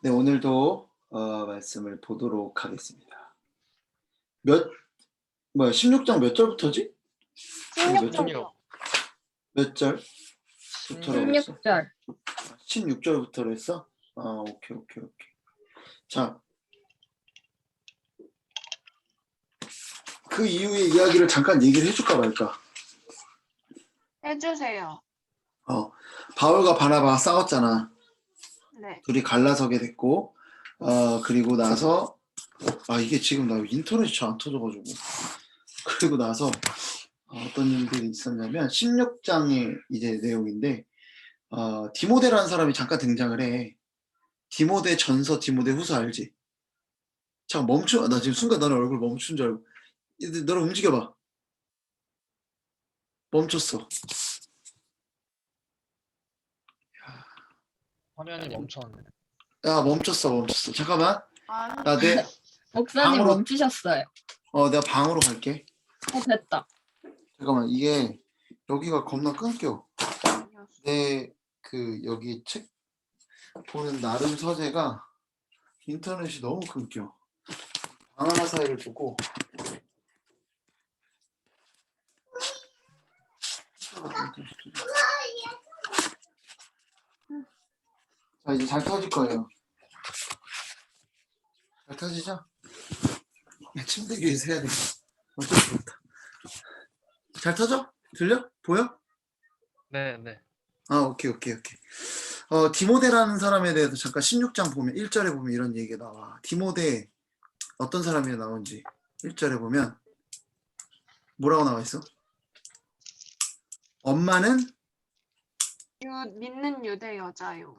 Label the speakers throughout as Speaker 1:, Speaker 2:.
Speaker 1: 네, 오늘도 말씀을 보도록 하겠습니다. 16장 몇 절부터지?
Speaker 2: 16절.
Speaker 1: 몇 절부터라고 했어?
Speaker 2: 16절.
Speaker 1: 16절부터로 했어? 오케이. 자, 그 이후의 이야기를 잠깐 얘기를 해줄까 말까?
Speaker 3: 해주세요.
Speaker 1: 바울과 바나바가 싸웠잖아.
Speaker 3: 네.
Speaker 1: 둘이 갈라서게 됐고, 그리고 나서, 이게 지금 나 인터넷이 잘 안 터져가지고. 그리고 나서 어떤 일들이 있었냐면, 16장의 이제 내용인데, 디모데라는 사람이 잠깐 등장을 해. 디모데 전서, 디모데 후서 알지? 잠깐 멈춰. 나 지금 순간 너네 얼굴 멈춘 줄 알고. 너를 움직여봐. 멈췄어.
Speaker 4: 화면이 멈췄네.
Speaker 1: 야, 멈췄어. 잠깐만. 나
Speaker 2: 목사님
Speaker 1: 방으로-
Speaker 2: 멈추셨어요.
Speaker 1: 내가 방으로 갈게.
Speaker 2: 됐다.
Speaker 1: 잠깐만, 이게 여기가 겁나 끊겨. 여기 책 보는 나름 서재가 인터넷이 너무 끊겨. 방 하나 사이를 두고. 자, 이제 잘 터질 거예요. 잘 터지죠? 침대 위에서 해야 돼. 어쩔 수 없다. 잘 터져? 들려? 보여?
Speaker 4: 네.
Speaker 1: 오케이. 디모데라는 사람에 대해서 잠깐 16장 보면 1절에 보면 이런 얘기가 나와. 디모데 어떤 사람이 나온지 1절에 보면 뭐라고 나와 있어? 엄마는
Speaker 3: 믿는 유대 여자요.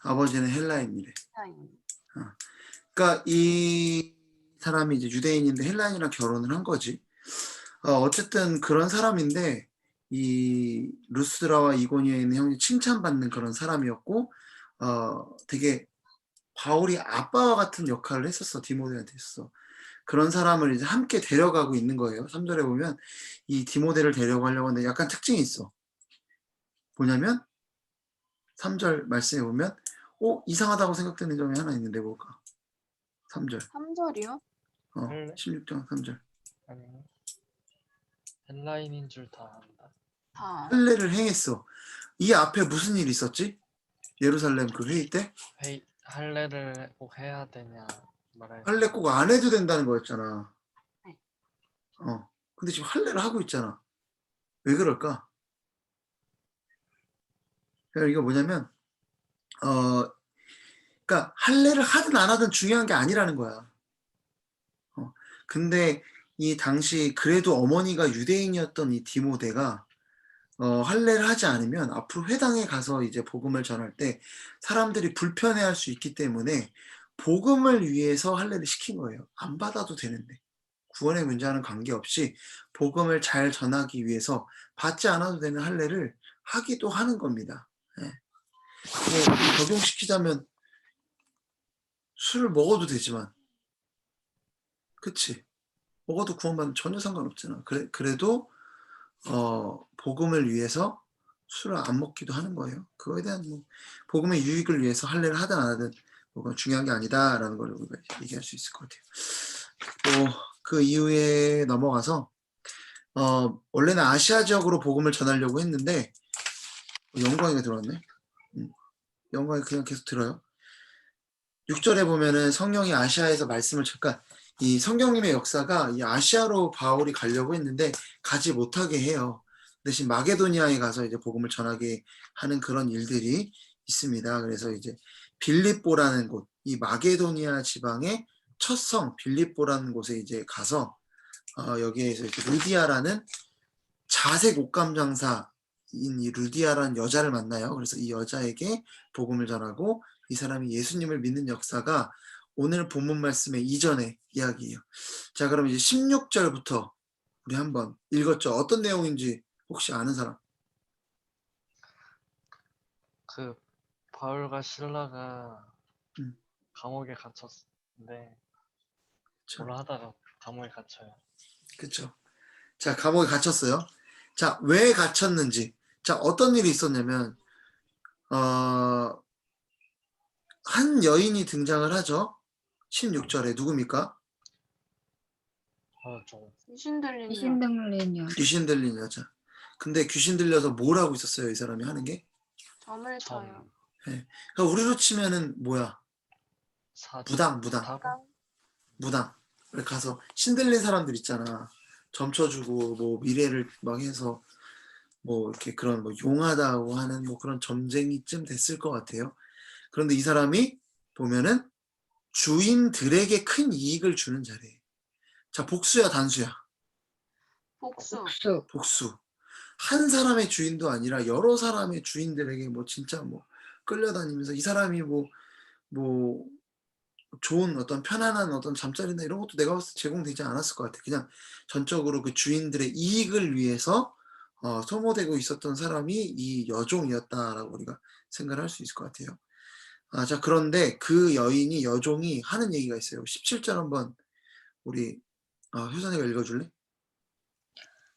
Speaker 1: 아버지는 헬라인이래. 그러니까 이 사람이 이제 유대인인데 헬라인이랑 결혼을 한 거지. 어쨌든 그런 사람인데 이 루스드라와 이고니아에 있는 형이 칭찬받는 그런 사람이었고 되게 바울이 아빠와 같은 역할을 했었어. 디모데한테 있어. 그런 사람을 이제 함께 데려가고 있는 거예요. 3절에 보면 이 디모데를 데려가려고 하는데 약간 특징이 있어. 뭐냐면 3절 말씀에 보면 이상하다고 생각되는 점이 하나 있는데 뭘까? 3절.
Speaker 3: 3절이요?
Speaker 1: 16장 3절.
Speaker 4: 아니, 헬라인인 줄 다 안다.
Speaker 1: 할례를 행했어. 이 앞에 무슨 일이 있었지? 예루살렘 그 회의 때?
Speaker 4: 할례를 꼭 해야 되냐 말해.
Speaker 1: 할례 꼭 안 해도 된다는 거였잖아.
Speaker 3: 네.
Speaker 1: 근데 지금 할례를 하고 있잖아. 왜 그럴까? 그러니까 이거 뭐냐면 그러니까 할례를 하든 안 하든 중요한 게 아니라는 거야. 근데 이 당시 그래도 어머니가 유대인이었던 이 디모데가 할례를 하지 않으면 앞으로 회당에 가서 이제 복음을 전할 때 사람들이 불편해할 수 있기 때문에 복음을 위해서 할례를 시킨 거예요. 안 받아도 되는데 구원의 문제와는 관계없이 복음을 잘 전하기 위해서 받지 않아도 되는 할례를 하기도 하는 겁니다. 적용시키자면 술을 먹어도 되지만, 그치? 먹어도 구원받는 전혀 상관없잖아. 그래도 복음을 위해서 술을 안 먹기도 하는 거예요. 그거에 대한 복음의 유익을 위해서 할례를 하든 안 하든 그건 중요한 게 아니다라는 걸 우리가 얘기할 수 있을 것 같아요. 또 그 이후에 넘어가서 원래는 아시아 지역으로 복음을 전하려고 했는데 영광이가 들어왔네. 영광이 그냥 계속 들어요. 6절에 보면은 성령이 아시아에서 말씀을 잠깐 이 성령님의 역사가 이 아시아로 바울이 가려고 했는데 가지 못하게 해요. 대신 마게도니아에 가서 이제 복음을 전하게 하는 그런 일들이 있습니다. 그래서 이제 빌립보라는 곳, 이 마게도니아 지방의 첫 성 빌립보라는 곳에 이제 가서 여기에서 이제 루디아라는 자색 옷감 장사인 이 루디아라는 여자를 만나요. 그래서 이 여자에게 복음을 전하고 이 사람이 예수님을 믿는 역사가 오늘 본문 말씀의 이전의 이야기예요. 자, 그럼 이제 16절부터 우리 한번 읽었죠. 어떤 내용인지 혹시 아는 사람?
Speaker 4: 그 바울과 실라가 감옥에 갇혔는데 몰라 하다가 감옥에 갇혀요.
Speaker 1: 그렇죠. 자, 감옥에 갇혔어요. 자, 왜 갇혔는지. 자, 어떤 일이 있었냐면 한 여인이 등장을 하죠. 16절에 누굽니까?
Speaker 4: 좀
Speaker 3: 귀신 들린
Speaker 2: 귀신
Speaker 3: 여.
Speaker 2: 들린 여자.
Speaker 1: 귀신 들린 여자. 근데 귀신 들려서 뭘 하고 있었어요? 이 사람이 하는 게?
Speaker 3: 점을 쳐요.
Speaker 1: 그러니까 우리로 치면은 뭐야? 무당. 무당. 그래 가서 신 들린 사람들 있잖아. 점쳐주고 뭐 미래를 막 해서 뭐 이렇게 그런 뭐 용하다고 하는 뭐 그런 점쟁이쯤 됐을 것 같아요. 그런데 이 사람이 보면은 주인들에게 큰 이익을 주는 자리예요. 자, 복수야, 단수야?
Speaker 3: 복수.
Speaker 2: 복수.
Speaker 1: 복수. 한 사람의 주인도 아니라 여러 사람의 주인들에게 뭐 진짜 뭐 끌려다니면서 이 사람이 뭐 좋은 어떤 편안한 어떤 잠자리나 이런 것도 내가 봤을 때 제공되지 않았을 것 같아. 그냥 전적으로 그 주인들의 이익을 위해서 소모되고 있었던 사람이 이 여종이었다라고 우리가 생각을 할 수 있을 것 같아요. 자, 그런데 그 여종이 하는 얘기가 있어요. 17절 한번 우리 효선이가 읽어줄래?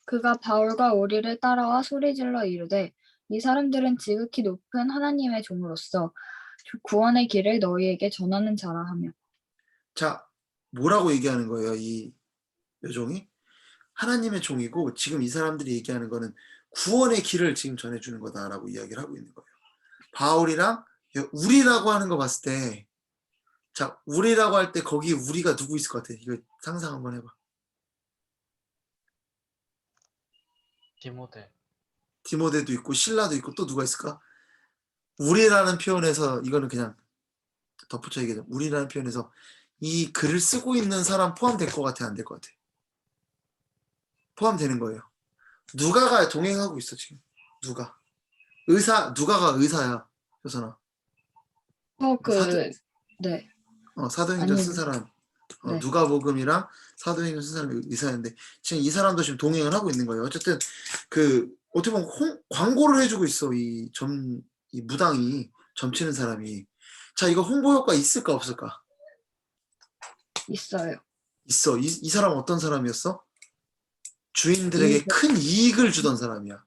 Speaker 2: 그가 바울과 우리를 따라와 소리질러 이르되 이 사람들은 지극히 높은 하나님의 종으로서 구원의 길을 너희에게 전하는 자라 하며.
Speaker 1: 자, 뭐라고 얘기하는 거예요, 이 여종이? 하나님의 종이고 지금 이 사람들이 얘기하는 거는 구원의 길을 지금 전해주는 거다라고 이야기를 하고 있는 거예요. 바울이랑 우리라고 하는 거 봤을 때, 자, 우리라고 할 때 거기 우리가 누구 있을 것 같아? 이거 상상 한번 해봐. 디모데도 있고 신라도 있고 또 누가 있을까? 우리라는 표현에서 이거는 그냥 덧붙여 얘기하자. 우리라는 표현에서 이 글을 쓰고 있는 사람 포함될 것 같아, 안 될 것 같아? 포함되는 거예요. 누가가 동행하고 있어 지금. 누가가 의사야, 효선아.
Speaker 2: 네.
Speaker 1: 사도행전 쓴
Speaker 2: 아니,
Speaker 1: 사람.
Speaker 2: 네.
Speaker 1: 누가복음이랑 사도행전 쓴 사람이 의사였는데 지금 이 사람도 지금 동행을 하고 있는 거예요. 어쨌든 어떻게 보면 광고를 해주고 있어. 이 무당이 점치는 사람이. 자, 이거 홍보 효과 있을까 없을까?
Speaker 2: 있어요.
Speaker 1: 있어. 이 사람 어떤 사람이었어? 주인들에게 큰 이익을 주던 사람이야.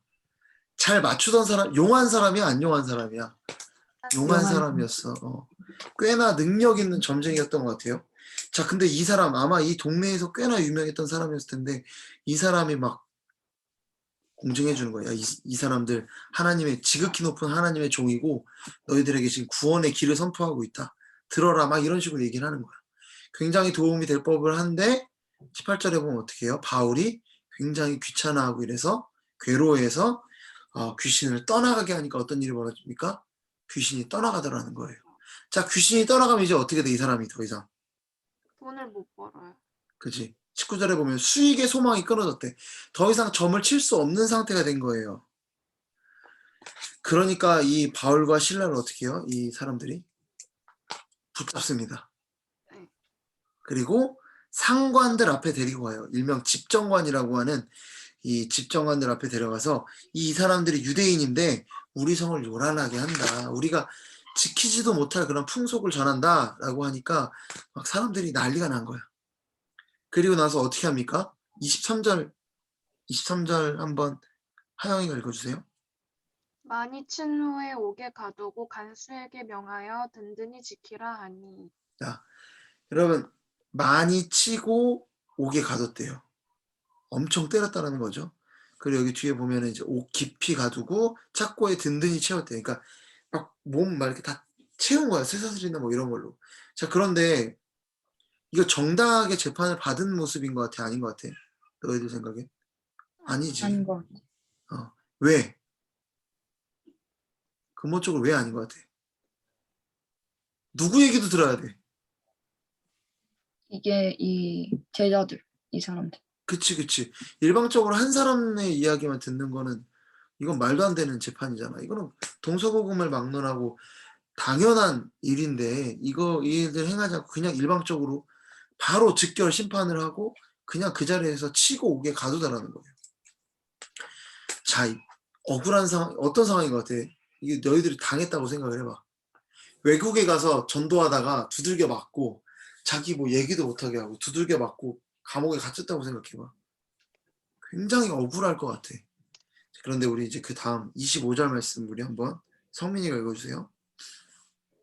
Speaker 1: 잘 맞추던 사람, 용한 사람이야, 안 용한 사람이야? 용한 사람이었어. 꽤나 능력 있는 점쟁이였던 것 같아요. 자, 근데 이 사람 아마 이 동네에서 꽤나 유명했던 사람이었을 텐데 이 사람이 막 공증해 주는 거야. 이 사람들 지극히 높은 하나님의 종이고 너희들에게 지금 구원의 길을 선포하고 있다. 들어라. 막 이런 식으로 얘기를 하는 거야. 굉장히 도움이 될 법을 한데 18절에 보면 어떻게 해요? 바울이 굉장히 귀찮아하고 이래서 괴로워해서 귀신을 떠나가게 하니까 어떤 일이 벌어집니까? 귀신이 떠나가더라는 거예요. 자, 귀신이 떠나가면 이제 어떻게 돼, 이 사람이 더 이상?
Speaker 3: 돈을 못 벌어요.
Speaker 1: 그치? 19절에 보면 수익의 소망이 끊어졌대. 더 이상 점을 칠 수 없는 상태가 된 거예요. 그러니까 이 바울과 실라를 어떻게 해요? 이 사람들이 붙잡습니다. 그리고 상관들 앞에 데리고 가요. 일명 집정관이라고 하는 이 집정관들 앞에 데려가서 이 사람들이 유대인인데 우리 성을 요란하게 한다. 우리가 지키지도 못할 그런 풍속을 전한다. 라고 하니까 막 사람들이 난리가 난 거야. 그리고 나서 어떻게 합니까? 23절 한번 하영이가 읽어주세요.
Speaker 3: 많이 친 후에 옥에 가두고 간수에게 명하여 든든히 지키라 하니.
Speaker 1: 자, 여러분 많이 치고 옥에 가뒀대요. 엄청 때렸다는 거죠. 그리고 여기 뒤에 보면은 이제 옥 깊이 가두고 착고에 든든히 채웠대. 그러니까 막 몸 막 이렇게 다 채운 거야. 쇠사슬이나 뭐 이런 걸로. 자, 그런데 이거 정당하게 재판을 받은 모습인 것 같아? 아닌 것 같아? 너희들 생각에? 아니지.
Speaker 2: 아닌 것 같아.
Speaker 1: 왜? 근본적으로 왜 아닌 것 같아? 누구 얘기도 들어야 돼.
Speaker 2: 이게 이 제자들, 이 사람들.
Speaker 1: 그치. 일방적으로 한 사람의 이야기만 듣는 거는 이건 말도 안 되는 재판이잖아. 이거는 동서고금을 막론하고 당연한 일인데 이 일들 행하지 않고 그냥 일방적으로 바로 즉결 심판을 하고 그냥 그 자리에서 치고 오게 가두다라는 거예요. 자, 억울한 상황, 어떤 상황인 것 같아? 이게 너희들이 당했다고 생각을 해봐. 외국에 가서 전도하다가 두들겨 맞고 자기 뭐 얘기도 못하게 하고 두들겨 맞고 감옥에 갇혔다고 생각해봐. 굉장히 억울할 것 같아. 그런데 우리 이제 그 다음 25절 말씀 우리 한번 성민이가 읽어주세요.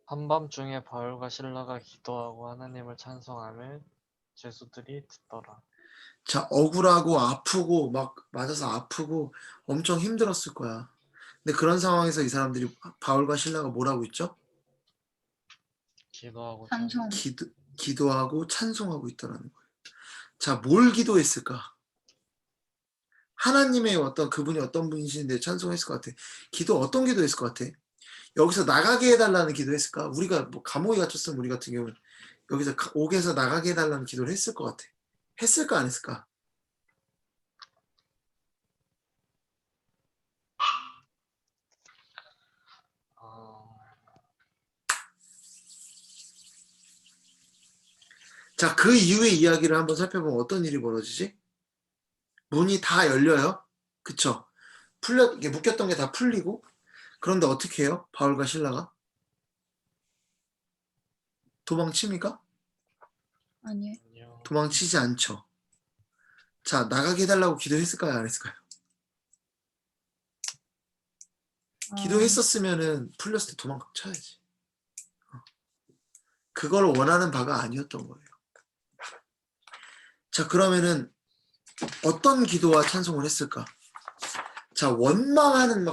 Speaker 4: 한밤중에 바울과 신라가 기도하고 하나님을 찬송하며 죄수들이 듣더라.
Speaker 1: 자, 억울하고 아프고 막 맞아서 아프고 엄청 힘들었을 거야. 근데 그런 상황에서 이 사람들이 바울과 신라가 뭐라고 있죠?
Speaker 4: 기도하고
Speaker 2: 찬송.
Speaker 1: 기도하고 찬송하고 있더라는 거예요. 자, 뭘 기도했을까? 하나님의 그분이 어떤 분이신데 찬송했을 것 같아. 어떤 기도했을 것 같아? 여기서 나가게 해달라는 기도했을까? 우리가 뭐 감옥에 갇혔으면 우리 같은 경우는 여기서 옥에서 나가게 해달라는 기도를 했을 것 같아. 했을까 안 했을까? 자, 그 이후의 이야기를 한번 살펴보면 어떤 일이 벌어지지? 문이 다 열려요. 그쵸? 이게 묶였던 게 다 풀리고, 그런데 어떻게 해요? 바울과 신라가? 도망칩니까?
Speaker 2: 아니요.
Speaker 4: 아니요.
Speaker 1: 도망치지 않죠. 자, 나가게 해달라고 기도했을까요? 안 했을까요? 기도했었으면은 풀렸을 때 도망쳐야지. 그걸 원하는 바가 아니었던 거예요. 자, 그러면은 어떤 기도와 찬송을 했을까? 자, 원망하는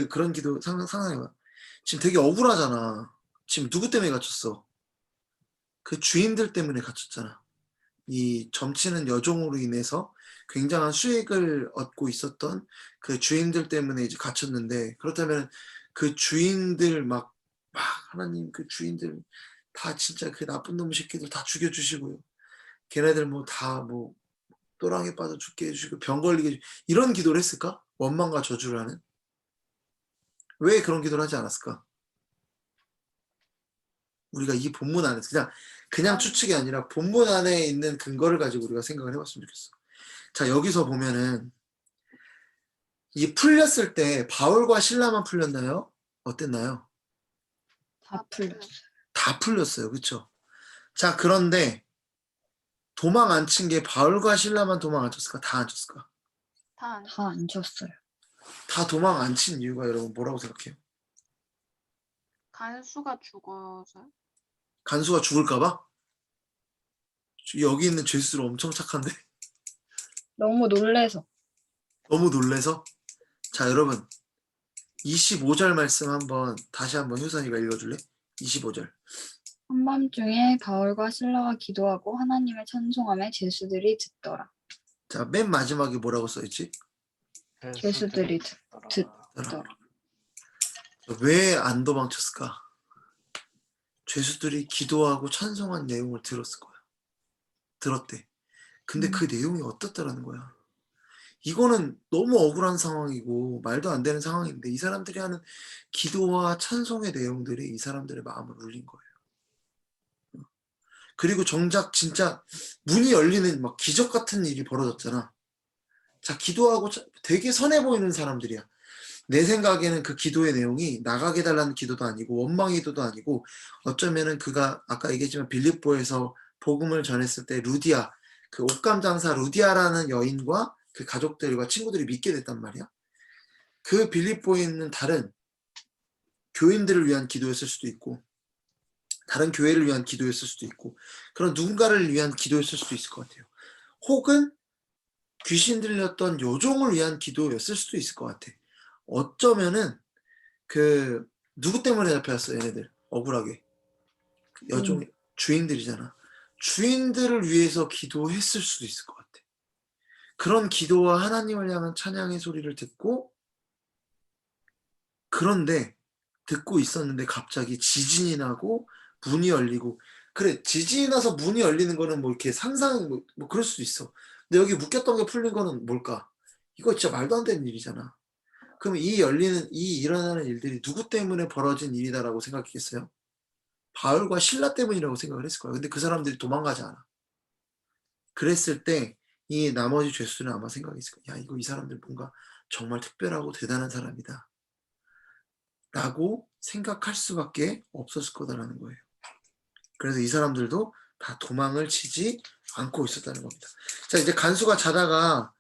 Speaker 1: 그런 기도 상상해봐. 지금 되게 억울하잖아. 지금 누구 때문에 갇혔어? 그 주인들 때문에 갇혔잖아. 이 점치는 여종으로 인해서 굉장한 수익을 얻고 있었던 그 주인들 때문에 이제 갇혔는데, 그렇다면 그 주인들 하나님 그 주인들 다 진짜 그 나쁜 놈 새끼들 다 죽여주시고요. 걔네들 또랑에 빠져 죽게 해주시고 병 걸리게 해주시고 이런 기도를 했을까? 원망과 저주를 하는. 왜 그런 기도를 하지 않았을까? 우리가 이 본문 안에서 그냥 추측이 아니라 본문 안에 있는 근거를 가지고 우리가 생각을 해봤으면 좋겠어. 자, 여기서 보면은 이 풀렸을 때 바울과 신라만 풀렸나요? 어땠나요?
Speaker 2: 다 풀렸어요.
Speaker 1: 다 풀렸어요. 그쵸? 자, 그런데 도망 안 친 게 바울과 신라만 도망 안 쳤을까? 다 안 쳤을까?
Speaker 3: 다
Speaker 2: 다 안 쳤어요.
Speaker 1: 다 도망 안 친 이유가 여러분 뭐라고 생각해요?
Speaker 3: 간수가 죽어서요?
Speaker 1: 간수가 죽을까봐? 여기 있는 죄수들 엄청 착한데?
Speaker 2: 너무 놀래서.
Speaker 1: 너무 놀래서? 자, 여러분 25절 말씀 다시 한번 효선이가 읽어줄래? 25절.
Speaker 2: 한밤중에 바울과 신라가 기도하고 하나님을 찬송하며 죄수들이 듣더라.
Speaker 1: 자, 맨 마지막에 뭐라고 써있지?
Speaker 2: 죄수들이
Speaker 4: 듣더라.
Speaker 2: 듣더라.
Speaker 1: 왜 안 도망쳤을까? 죄수들이 기도하고 찬송한 내용을 들었을 거야. 들었대. 근데 그 내용이 어떻다라는 거야. 이거는 너무 억울한 상황이고 말도 안 되는 상황인데 이 사람들이 하는 기도와 찬송의 내용들이 이 사람들의 마음을 울린 거예요. 그리고 정작 진짜 문이 열리는 기적 같은 일이 벌어졌잖아. 자, 기도하고 되게 선해 보이는 사람들이야. 내 생각에는 그 기도의 내용이 나가게 해달라는 기도도 아니고 원망의 기도도 아니고 어쩌면은 그가 아까 얘기했지만 빌립보에서 복음을 전했을 때 루디아, 그 옷감 장사 루디아라는 여인과 그 가족들과 친구들이 믿게 됐단 말이야. 그 빌립보에 있는 다른 교인들을 위한 기도였을 수도 있고 다른 교회를 위한 기도였을 수도 있고 그런 누군가를 위한 기도였을 수도 있을 것 같아요. 혹은 귀신 들렸던 요종을 위한 기도였을 수도 있을 것 같아. 어쩌면은 누구 때문에 잡혀왔어 얘네들 억울하게. 여종 주인들이잖아. 주인들을 위해서 기도했을 수도 있을 것 같아. 그런 기도와 하나님을 향한 찬양의 소리를 그런데 듣고 있었는데 갑자기 지진이 나고 문이 열리고. 그래, 지진이 나서 문이 열리는 거는 이렇게 상상 그럴 수도 있어. 근데 여기 묶였던 게 풀린 거는 뭘까? 이거 진짜 말도 안 되는 일이잖아. 그럼 이 일어나는 일들이 누구 때문에 벌어진 일이다라고 생각했겠어요? 바울과 신라 때문이라고 생각을 했을 거예요. 근데 그 사람들이 도망가지 않아. 그랬을 때 이 나머지 죄수는 아마 생각했을 거야. 야, 이 사람들 뭔가 정말 특별하고 대단한 사람이다. 라고 생각할 수밖에 없었을 거다라는 거예요. 그래서 이 사람들도 다 도망을 치지 않고 있었다는 겁니다. 자, 이제 간수가 자다가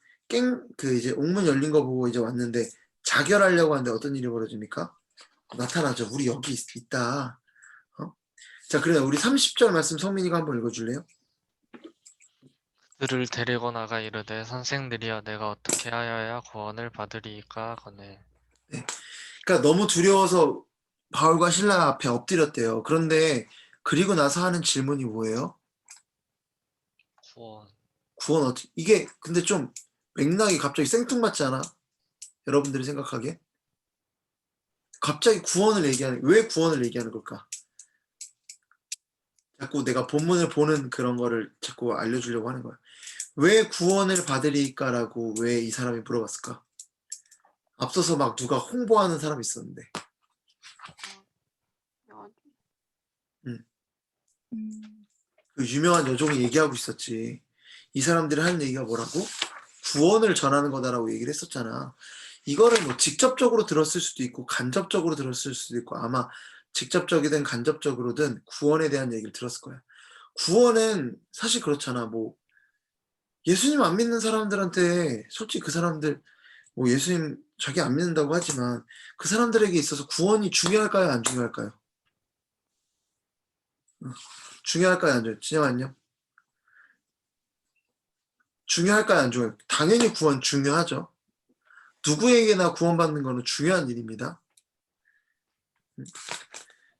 Speaker 1: 이제 옥문 열린 거 보고 이제 왔는데 자결하려고 하는데 어떤 일이 벌어집니까? 나타나죠. 우리 여기 있다. 자, 그래 우리 30절 말씀 성민이가 한번 읽어줄래요?
Speaker 4: 그들을 데리고 나가 이르되 선생들이여 내가 어떻게 하여야 구원을 받으리이까 하거늘.
Speaker 1: 그러니까 너무 두려워서 바울과 신라 앞에 엎드렸대요. 그런데 그리고 나서 하는 질문이 뭐예요?
Speaker 4: 구원.
Speaker 1: 구원 어떻게 이게 근데 좀 맥락이 갑자기 생뚱맞지 않아? 여러분들이 생각하기에? 갑자기 구원을 얘기하는 왜 구원을 얘기하는 걸까? 자꾸 내가 본문을 보는 그런 거를 자꾸 알려주려고 하는 거야. 왜 구원을 받으리까라고 왜 이 사람이 물어봤을까? 앞서서 막 누가 홍보하는 사람이 있었는데.
Speaker 3: 여-
Speaker 1: 그 유명한 여종이 얘기하고 있었지. 이 사람들이 하는 얘기가 뭐라고? 구원을 전하는 거다라고 얘기를 했었잖아. 이거를 뭐 직접적으로 들었을 수도 있고 간접적으로 들었을 수도 있고 아마 직접적이든 간접적으로든 구원에 대한 얘기를 들었을 거야. 구원은 사실 그렇잖아. 뭐 예수님 안 믿는 사람들한테 솔직히 그 사람들 뭐 예수님 자기 안 믿는다고 하지만 그 사람들에게 있어서 구원이 중요할까요? 안 중요할까요? 중요할까요? 안 중요할까요? 진영안요? 중요할까요? 안 중요할까요? 당연히 구원 중요하죠. 누구에게나 구원받는 거는 중요한 일입니다.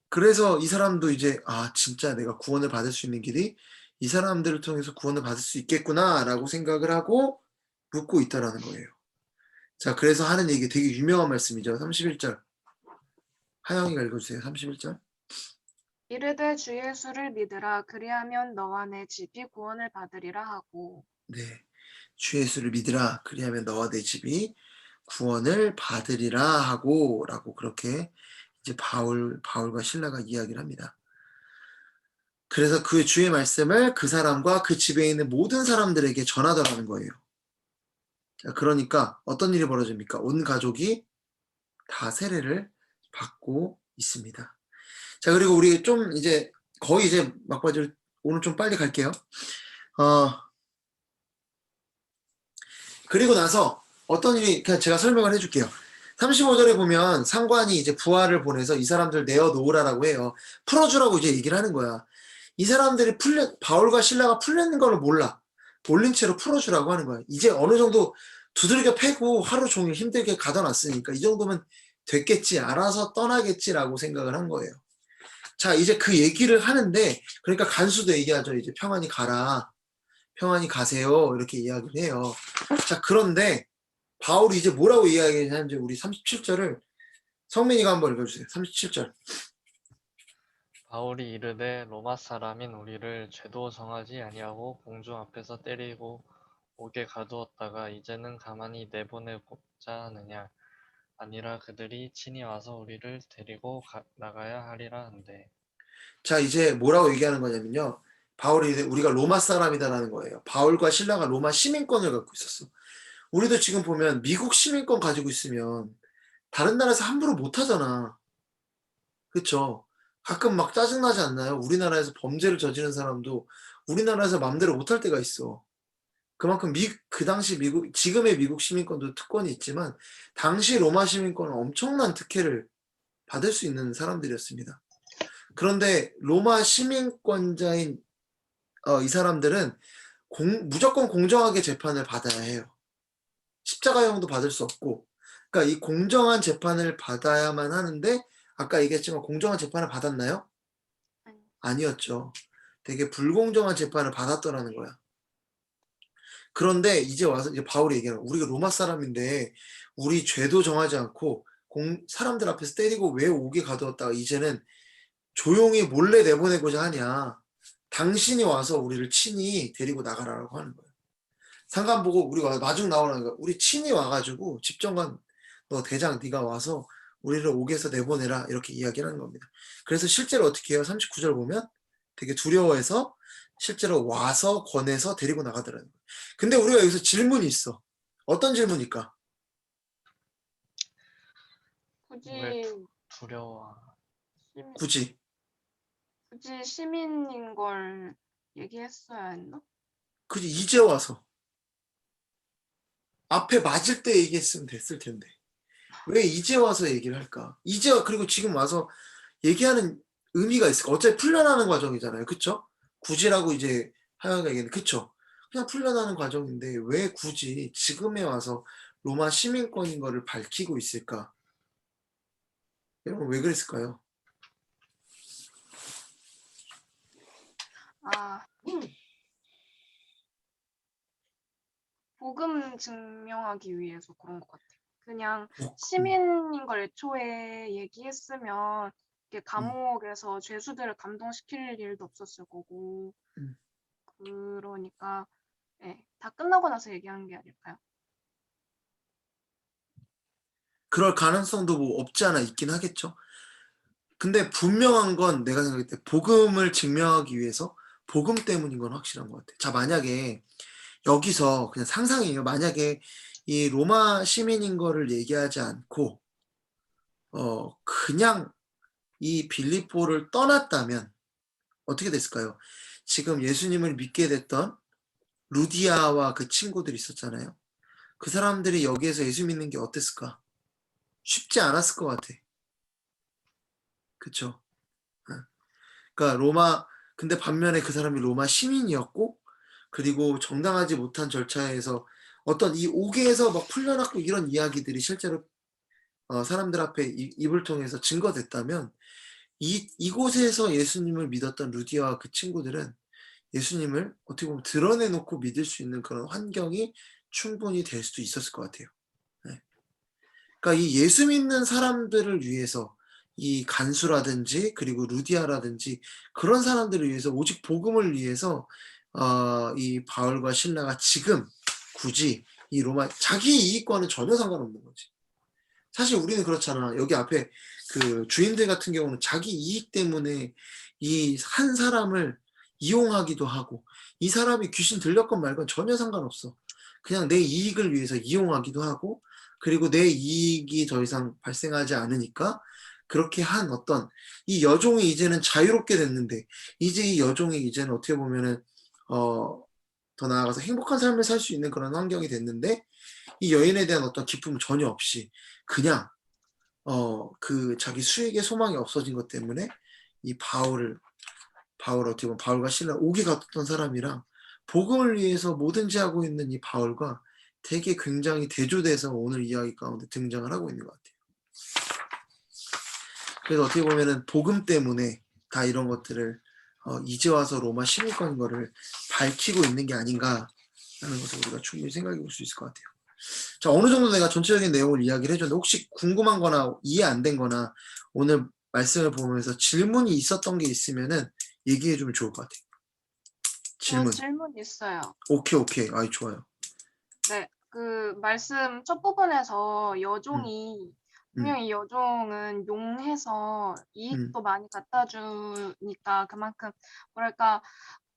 Speaker 1: 그래서 이 사람도 이제 아 진짜 내가 구원을 받을 수 있는 길이 이 사람들을 통해서 구원을 받을 수 있겠구나라고 생각을 하고 묻고 있다라는 거예요. 자, 그래서 하는 얘기 되게 유명한 말씀이죠. 31절. 하영이가 읽어주세요. 31절.
Speaker 3: 이르되 주 예수를 믿으라 그리하면 너와 내 집이 구원을 받으리라 하고.
Speaker 1: 네. 주 예수를 믿으라. 그리하면 너와 내 집이 구원을 받으리라 하고 라고 그렇게 이제 바울과 신라가 이야기를 합니다. 그래서 그 주의 말씀을 그 사람과 그 집에 있는 모든 사람들에게 전하더라는 거예요. 자, 그러니까 어떤 일이 벌어집니까? 온 가족이 다 세례를 받고 있습니다. 자, 그리고 우리 좀 이제 거의 이제 막바지로 오늘 좀 빨리 갈게요. 그리고 나서 어떤 일이 그냥 제가 설명을 해줄게요. 35절에 보면 상관이 이제 부하를 보내서 이 사람들 내어놓으라라고 해요. 풀어주라고 이제 얘기를 하는 거야. 이 사람들이 바울과 신라가 풀렸는 걸 몰라. 몰린 채로 풀어주라고 하는 거야. 이제 어느 정도 두들겨 패고 하루 종일 힘들게 가둬놨으니까 이 정도면 됐겠지. 알아서 떠나겠지라고 생각을 한 거예요. 자, 이제 그 얘기를 하는데, 그러니까 간수도 얘기하죠. 이제 평안히 가라. 평안히 가세요. 이렇게 이야기를 해요. 자, 그런데 바울이 이제 뭐라고 이야기하는지 우리 37절을 성민이가 한번 읽어주세요. 37절.
Speaker 4: 바울이 이르되 로마 사람인 우리를 죄도 정하지 아니하고 공중 앞에서 때리고 옥에 가두었다가 이제는 가만히 내보내고자 하느냐. 아니라 그들이 친히 와서 우리를 데리고 나가야 하리라 한대.
Speaker 1: 자, 이제 뭐라고 얘기하는 거냐면요. 바울이 이제 우리가 로마 사람이다라는 거예요. 바울과 신라가 로마 시민권을 갖고 있었어. 우리도 지금 보면 미국 시민권 가지고 있으면 다른 나라에서 함부로 못 하잖아. 그쵸? 가끔 막 짜증나지 않나요? 우리나라에서 범죄를 저지른 사람도 우리나라에서 맘대로 못 할 때가 있어. 그만큼 그 당시 지금의 미국 시민권도 특권이 있지만, 당시 로마 시민권은 엄청난 특혜를 받을 수 있는 사람들이었습니다. 그런데 로마 시민권자인 이 사람들은 무조건 공정하게 재판을 받아야 해요. 십자가형도 받을 수 없고, 그러니까 이 공정한 재판을 받아야만 하는데, 아까 얘기했지만 공정한 재판을 받았나요?
Speaker 3: 아니,
Speaker 1: 아니었죠. 되게 불공정한 재판을 받았더라는 거야. 그런데 이제 와서 이제 바울이 얘기하는 우리가 로마 사람인데 우리 죄도 정하지 않고 사람들 앞에서 때리고 왜 옥에 가두었다가 이제는 조용히 몰래 내보내고자 하냐. 당신이 와서 우리를 친히 데리고 나가라고 하는 거예요. 상관 보고 우리가 마중 나오는 거야. 우리 친히 와가지고 집정관 너 대장 네가 와서 우리를 옥에서 내보내라 이렇게 이야기를 하는 겁니다. 그래서 실제로 어떻게 해요? 39절 보면 되게 두려워해서 실제로 와서 권해서 데리고 나가더라는 거예요. 근데 우리가 여기서 질문이 있어. 어떤 질문일까?
Speaker 4: 왜
Speaker 3: 굳이
Speaker 4: 두려워?
Speaker 1: 굳이
Speaker 3: 시민인 걸 얘기했어야 했나?
Speaker 1: 그지 이제 와서 앞에 맞을 때 얘기했으면 됐을 텐데 왜 이제 와서 얘기를 할까? 그리고 지금 와서 얘기하는 의미가 있을까? 어차피 풀려나는 과정이잖아요. 그쵸? 굳이라고 이제 하여가 얘기는 그쵸? 그냥 풀려나는 과정인데 왜 굳이 지금에 와서 로마 시민권인 거를 밝히고 있을까? 여러분 왜 그랬을까요?
Speaker 3: 아, 복음 증명하기 위해서 그런 것 같아요. 그냥 시민인 걸 애초에 얘기했으면 이렇게 감옥에서 죄수들을 감동시킬 일도 없었을 거고,
Speaker 1: 음.
Speaker 3: 그러니까 네, 다 끝나고 나서 얘기한 게 아닐까요?
Speaker 1: 그럴 가능성도 뭐 없지 않아 있긴 하겠죠. 근데 분명한 건 내가 생각할 때 복음을 증명하기 위해서 복음 때문인 건 확실한 것 같아. 자, 만약에 여기서 그냥 상상이에요. 만약에 이 로마 시민인 거를 얘기하지 않고 그냥 이 빌립보를 떠났다면 어떻게 됐을까요? 지금 예수님을 믿게 됐던 루디아와 그 친구들이 있었잖아요. 그 사람들이 여기에서 예수 믿는 게 어땠을까? 쉽지 않았을 것 같아. 그쵸? 그러니까 근데 반면에 그 사람이 로마 시민이었고, 그리고 정당하지 못한 절차에서 어떤 이 옥에서 막 풀려났고 이런 이야기들이 실제로 사람들 앞에 입을 통해서 증거됐다면 이곳에서 예수님을 믿었던 루디아와 그 친구들은 예수님을 어떻게 보면 드러내놓고 믿을 수 있는 그런 환경이 충분히 될 수도 있었을 것 같아요. 네. 그러니까 이 예수 믿는 사람들을 위해서 이 간수라든지 그리고 루디아라든지 그런 사람들을 위해서 오직 복음을 위해서 이 바울과 실라가 지금 굳이 이 로마 자기 이익과는 전혀 상관없는 거지. 사실 우리는 그렇잖아. 여기 앞에 그 주인들 같은 경우는 자기 이익 때문에 이 한 사람을 이용하기도 하고 이 사람이 귀신 들렸건 말건 전혀 상관없어. 그냥 내 이익을 위해서 이용하기도 하고 그리고 내 이익이 더 이상 발생하지 않으니까 그렇게 한 어떤 이 여종이 이제는 자유롭게 됐는데 이제 이 여종이 이제는 어떻게 보면은 더 나아가서 행복한 삶을 살 수 있는 그런 환경이 됐는데 이 여인에 대한 어떤 기쁨 전혀 없이 그냥 그 자기 수익의 소망이 없어진 것 때문에 이 바울 어떻게 보면 바울과 실라 옥에 갔던 사람이랑 복음을 위해서 뭐든지 하고 있는 이 바울과 되게 굉장히 대조돼서 오늘 이야기 가운데 등장을 하고 있는 것 같아요. 그래서 어떻게 보면은 복음 때문에 다 이런 것들을 이제 와서 로마 시민권인 거를 밝히고 있는 게 아닌가라는 것을 우리가 충분히 생각해 볼 수 있을 것 같아요. 자, 어느 정도 내가 전체적인 내용을 이야기를 해줬는데 혹시 궁금한 거나 이해 안 된 거나 오늘 말씀을 보면서 질문이 있었던 게 있으면은 얘기해 주면 좋을 것 같아요. 질문.
Speaker 3: 질문 있어요.
Speaker 1: 오케이. 아이, 좋아요.
Speaker 3: 네, 그 말씀 첫 부분에서 여종이 분명히 여종은 용해서 이익도 많이 갖다 주니까 그만큼 뭐랄까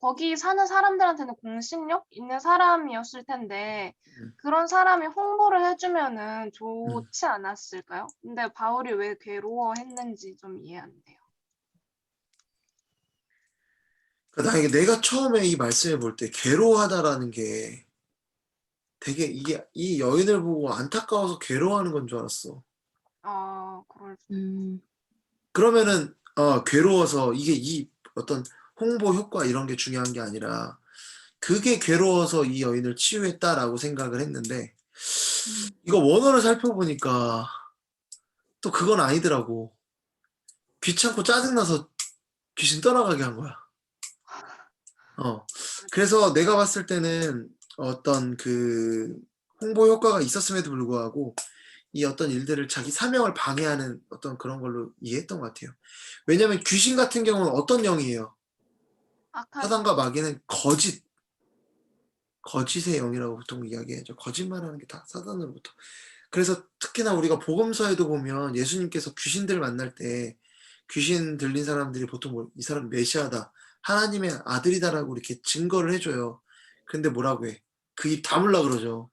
Speaker 3: 거기 사는 사람들한테는 공신력 있는 사람이었을 텐데 그런 사람이 홍보를 해주면은 좋지 않았을까요? 근데 바울이 왜 괴로워했는지 좀 이해 안 돼요.
Speaker 1: 그러니까 내가 처음에 이 말씀을 볼 때 괴로워하다라는 게 되게 이게 이 여인을 보고 안타까워서 괴로워하는 건 줄 알았어.
Speaker 3: 그럴 수.
Speaker 1: 그러면은 괴로워서 이게 이 어떤 홍보 효과 이런 게 중요한 게 아니라 그게 괴로워서 이 여인을 치유했다라고 생각을 했는데 이거 원어를 살펴보니까 또 그건 아니더라고. 귀찮고 짜증나서 귀신 떠나가게 한 거야. 그래서 내가 봤을 때는 어떤 그 홍보 효과가 있었음에도 불구하고 이 어떤 일들을 자기 사명을 방해하는 어떤 그런 걸로 이해했던 것 같아요. 왜냐면 귀신 같은 경우는 어떤 영이에요? 사단과 마귀는 거짓의 영이라고 보통 이야기하죠. 거짓말하는 게 다 사단으로부터. 그래서 특히나 우리가 복음서에도 보면 예수님께서 귀신들을 만날 때 귀신 들린 사람들이 보통 이 사람 메시아다, 하나님의 아들이다라고 이렇게 증거를 해줘요. 근데 뭐라고 해? 그 입 다물라 그러죠.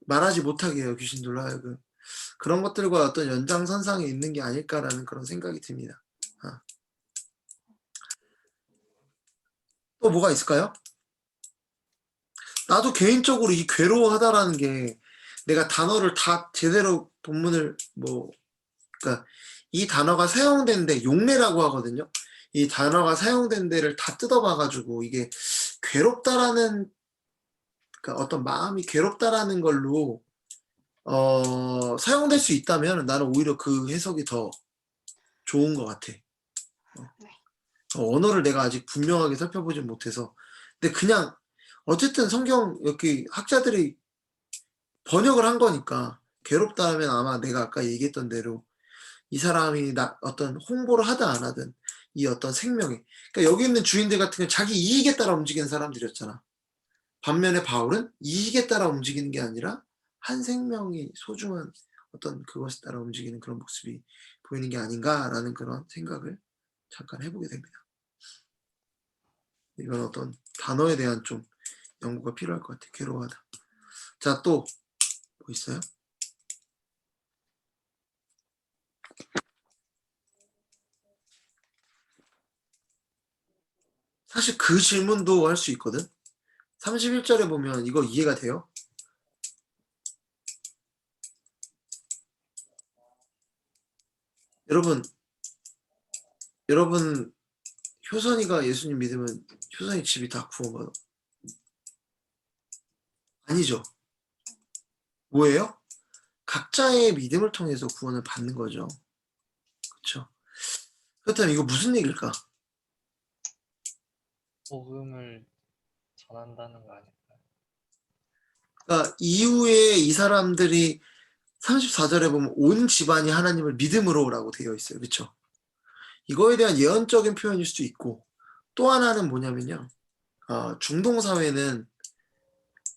Speaker 1: 말하지 못하게 해요, 귀신들로 하여금. 그런 것들과 어떤 연장선상에 있는 게 아닐까라는 그런 생각이 듭니다. 또 뭐가 있을까요? 나도 개인적으로 이 괴로워하다라는 게 내가 단어를 다 제대로 본문을 그러니까 이 단어가 사용된 데 용례라고 하거든요. 이 단어가 사용된 데를 다 뜯어봐가지고 이게 괴롭다라는 그러니까 어떤 마음이 괴롭다라는 걸로 사용될 수 있다면 나는 오히려 그 해석이 더 좋은 것 같아.
Speaker 3: 네.
Speaker 1: 언어를 내가 아직 분명하게 살펴보진 못해서. 근데 그냥 어쨌든 성경 여기 학자들이 번역을 한 거니까 괴롭다 하면 아마 내가 아까 얘기했던 대로 이 사람이 어떤 홍보를 하든 안 하든 이 어떤 생명이 그러니까 여기 있는 주인들 같은 경우 자기 이익에 따라 움직이는 사람들이었잖아. 반면에 바울은 이익에 따라 움직이는 게 아니라 한 생명이 소중한 어떤 그것에 따라 움직이는 그런 모습이 보이는 게 아닌가라는 그런 생각을 잠깐 해보게 됩니다. 이건 어떤 단어에 대한 좀 연구가 필요할 것 같아요. 괴로워하다. 자, 또 뭐 있어요? 사실 그 질문도 할 수 있거든. 31절에 보면 이거 이해가 돼요? 여러분 효선이가 예수님 믿으면 효선이 집이 다 구원받아? 아니죠. 뭐예요? 각자의 믿음을 통해서 구원을 받는 거죠. 그렇죠? 그렇다면 이거 무슨 얘기일까?
Speaker 4: 복음을 전한다는 거 아닐까요?
Speaker 1: 그러니까 이후에 이 사람들이 34절에 보면 온 집안이 하나님을 믿음으로라고 되어 있어요. 그렇죠? 이거에 대한 예언적인 표현일 수도 있고 또 하나는 뭐냐면요. 중동 사회는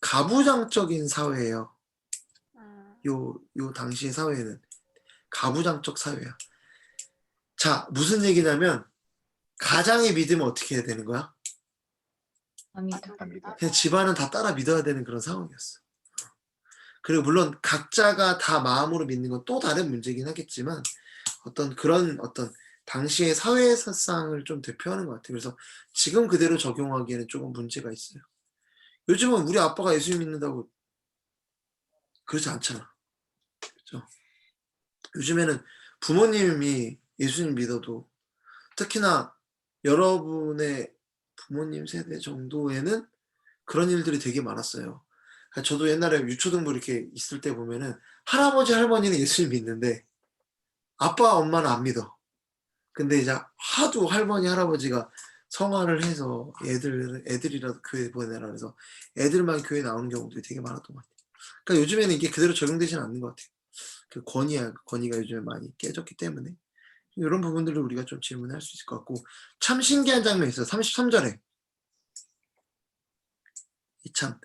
Speaker 1: 가부장적인 사회예요. 요 당시의 사회는 가부장적 사회야. 자, 무슨 얘기냐면 가장의 믿음은 어떻게 해야 되는 거야?
Speaker 2: 아니다.
Speaker 1: 그냥 집안은 다 따라 믿어야 되는 그런 상황이었어. 그리고 물론 각자가 다 마음으로 믿는 건 또 다른 문제긴 하겠지만 어떤 그런 어떤 당시의 사회사상을 좀 대표하는 것 같아요. 그래서 지금 그대로 적용하기에는 조금 문제가 있어요. 요즘은 우리 아빠가 예수 믿는다고 그렇지 않잖아. 그렇죠? 요즘에는 부모님이 예수님 믿어도 특히나 여러분의 부모님 세대 정도에는 그런 일들이 되게 많았어요. 저도 옛날에 유초등부 이렇게 있을 때 보면은 할아버지 할머니는 예수님 믿는데 아빠 엄마는 안 믿어. 근데 이제 하도 할머니 할아버지가 성화를 해서 애들이라도 교회 보내라 그래서 애들만 교회 나오는 경우도 되게 많았던 것 같아요. 그러니까 요즘에는 이게 그대로 적용되지는 않는 것 같아요. 그 권위가 요즘에 많이 깨졌기 때문에 이런 부분들을 우리가 좀 질문할 수 있을 것 같고 참 신기한 장면이 있어요. 33절에 참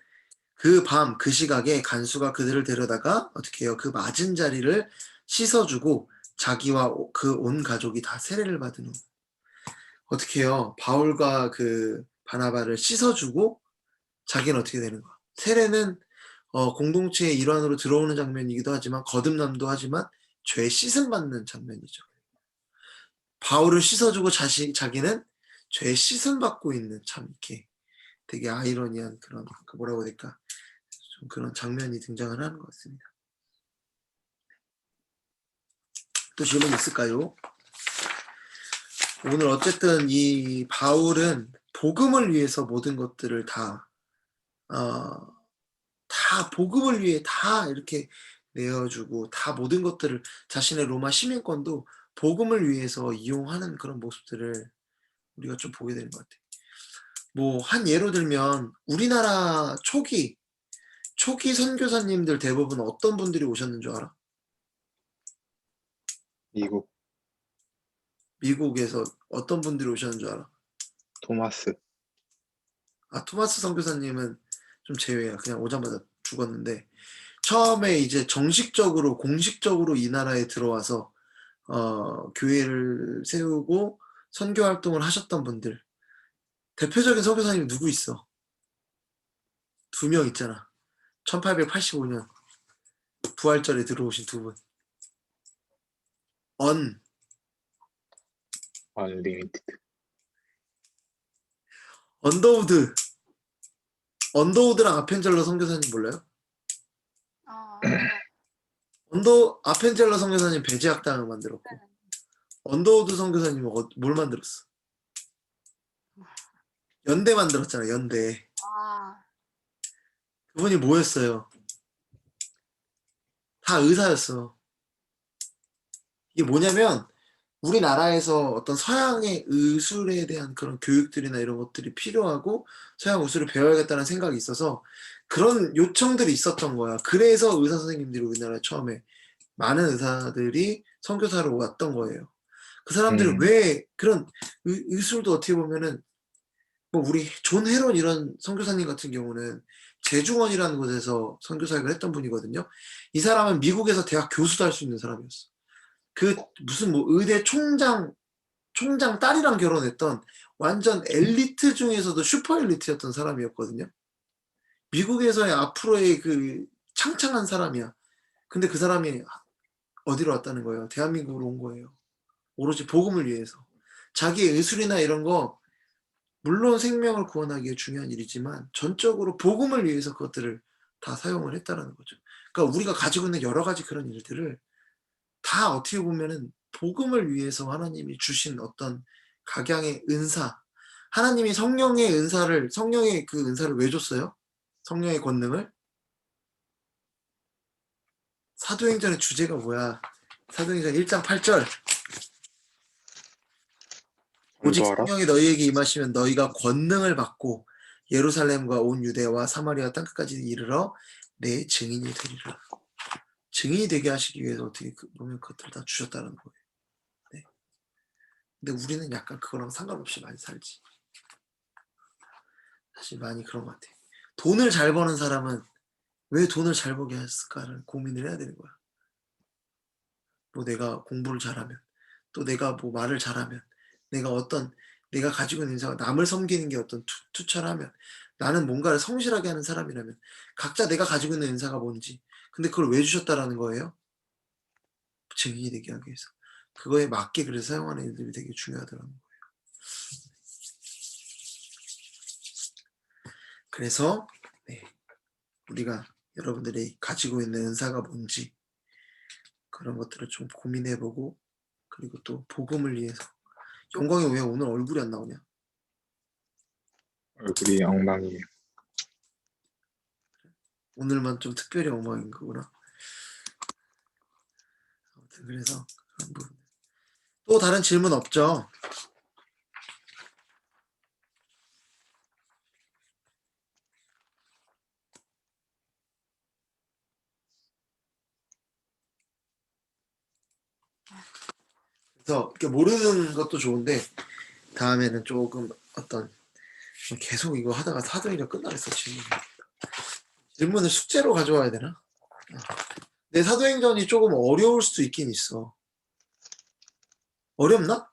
Speaker 1: 그 밤 그 시각에 간수가 그들을 데려다가 어떻게 해요? 그 맞은 자리를 씻어주고 자기와 그 온 가족이 다 세례를 받은 후 어떻게 해요? 바울과 그 바나바를 씻어주고 자기는 어떻게 되는 거야? 세례는 공동체의 일환으로 들어오는 장면이기도 하지만 거듭남도 하지만 죄 씻음 받는 장면이죠. 바울을 씻어주고 자기는 죄 씻음 받고 있는 참 이렇게 되게 아이러니한 그런 그 뭐라고 해야 될까? 좀 그런 장면이 등장을 하는 것 같습니다. 또 질문 있을까요? 오늘 어쨌든 이 바울은 복음을 위해서 모든 것들을 다 복음을 위해 다 이렇게 내어주고 다 모든 것들을 자신의 로마 시민권도 복음을 위해서 이용하는 그런 모습들을 우리가 좀 보게 되는 것 같아요. 뭐 한 예로 들면 우리나라 초기 선교사님들 대부분 어떤 분들이 오셨는 줄 알아? 미국에서 어떤 분들이 오셨는 줄 알아?
Speaker 5: 토마스.
Speaker 1: 토마스 선교사님은 좀 제외야. 그냥 오자마자 죽었는데 처음에 이제 공식적으로 이 나라에 들어와서 교회를 세우고 선교 활동을 하셨던 분들 대표적인 선교사님이 누구 있어? 2명 있잖아. 1885년 부활절에 들어오신 두 분.
Speaker 5: 언리미티드.
Speaker 1: 언더우드랑 아펜젤러 선교사님 몰라요?
Speaker 3: 네.
Speaker 1: 아펜젤러 선교사님 배제학당을 만들었고 언더우드 선교사님은 뭘 만들었어? 연대 만들었잖아, 연대.
Speaker 3: 아,
Speaker 1: 그분이 뭐였어요? 다 의사였어. 이게 뭐냐면 우리나라에서 어떤 서양의 의술에 대한 그런 교육들이나 이런 것들이 필요하고 서양 의술을 배워야겠다는 생각이 있어서 그런 요청들이 있었던 거야. 그래서 의사 선생님들이 우리나라에 처음에 많은 의사들이 선교사로 왔던 거예요. 그 사람들이 왜 그런 의술도 어떻게 보면은 뭐 우리 존 헤론 이런 선교사님 같은 경우는 제중원이라는 곳에서 선교사역을 했던 분이거든요. 이 사람은 미국에서 대학 교수도 할 수 있는 사람이었어. 그 무슨 뭐 의대 총장 딸이랑 결혼했던 완전 엘리트 중에서도 슈퍼 엘리트였던 사람이었거든요. 미국에서의 앞으로의 그 창창한 사람이야. 근데 그 사람이 어디로 왔다는 거예요? 대한민국으로 온 거예요. 오로지 복음을 위해서. 자기의 의술이나 이런 거 물론 생명을 구원하기 위해 중요한 일이지만 전적으로 복음을 위해서 그것들을 다 사용을 했다라는 거죠. 그러니까 우리가 가지고 있는 여러 가지 그런 일들을 다 어떻게 보면은 복음을 위해서 하나님이 주신 어떤 각양의 은사, 하나님이 성령의 그 은사를 왜 줬어요? 성령의 권능을? 사도행전의 주제가 뭐야? 사도행전 1장 8절. 오직
Speaker 5: 전도하라.
Speaker 1: 성령이 너희에게 임하시면 너희가 권능을 받고 예루살렘과 온 유대와 사마리아 땅끝까지 이르러 내 증인이 되리라. 증인이 되게 하시기 위해서 어떻게 보면 그것들을 다 주셨다는 거예요. 네. 근데 우리는 약간 그거랑 상관없이 많이 살지. 사실 많이 그런 것 같아. 돈을 잘 버는 사람은 왜 돈을 잘 벌게 했을까를 고민을 해야 되는 거야. 뭐 내가 공부를 잘하면, 또 내가 뭐 말을 잘하면, 내가 가지고 있는 인사가 남을 섬기는 게 어떤 투철하면, 나는 뭔가를 성실하게 하는 사람이라면, 각자 내가 가지고 있는 인사가 뭔지, 근데 그걸 왜 주셨다라는 거예요? 증인이 되게 하기 위해서. 그거에 맞게 그래서 사용하는 일들이 되게 중요하더라는 거예요. 그래서 네, 우리가 여러분들이 가지고 있는 은사가 뭔지 그런 것들을 좀 고민해보고, 그리고 또 복음을 위해서. 영광이 왜 오늘 얼굴이 안 나오냐?
Speaker 5: 얼굴이 엉망이에요.
Speaker 1: 오늘만 좀 특별히 엉망인 거구나. 아무튼 그래서 그런 부분. 또 다른 질문 없죠? 그래서 이렇게 모르는 것도 좋은데 다음에는 조금 어떤 계속 이거 하다가 사도행전 끝나겠어. 질문을 숙제로 가져와야 되나? 내 사도행전이 조금 어려울 수도 있긴 있어. 어렵나?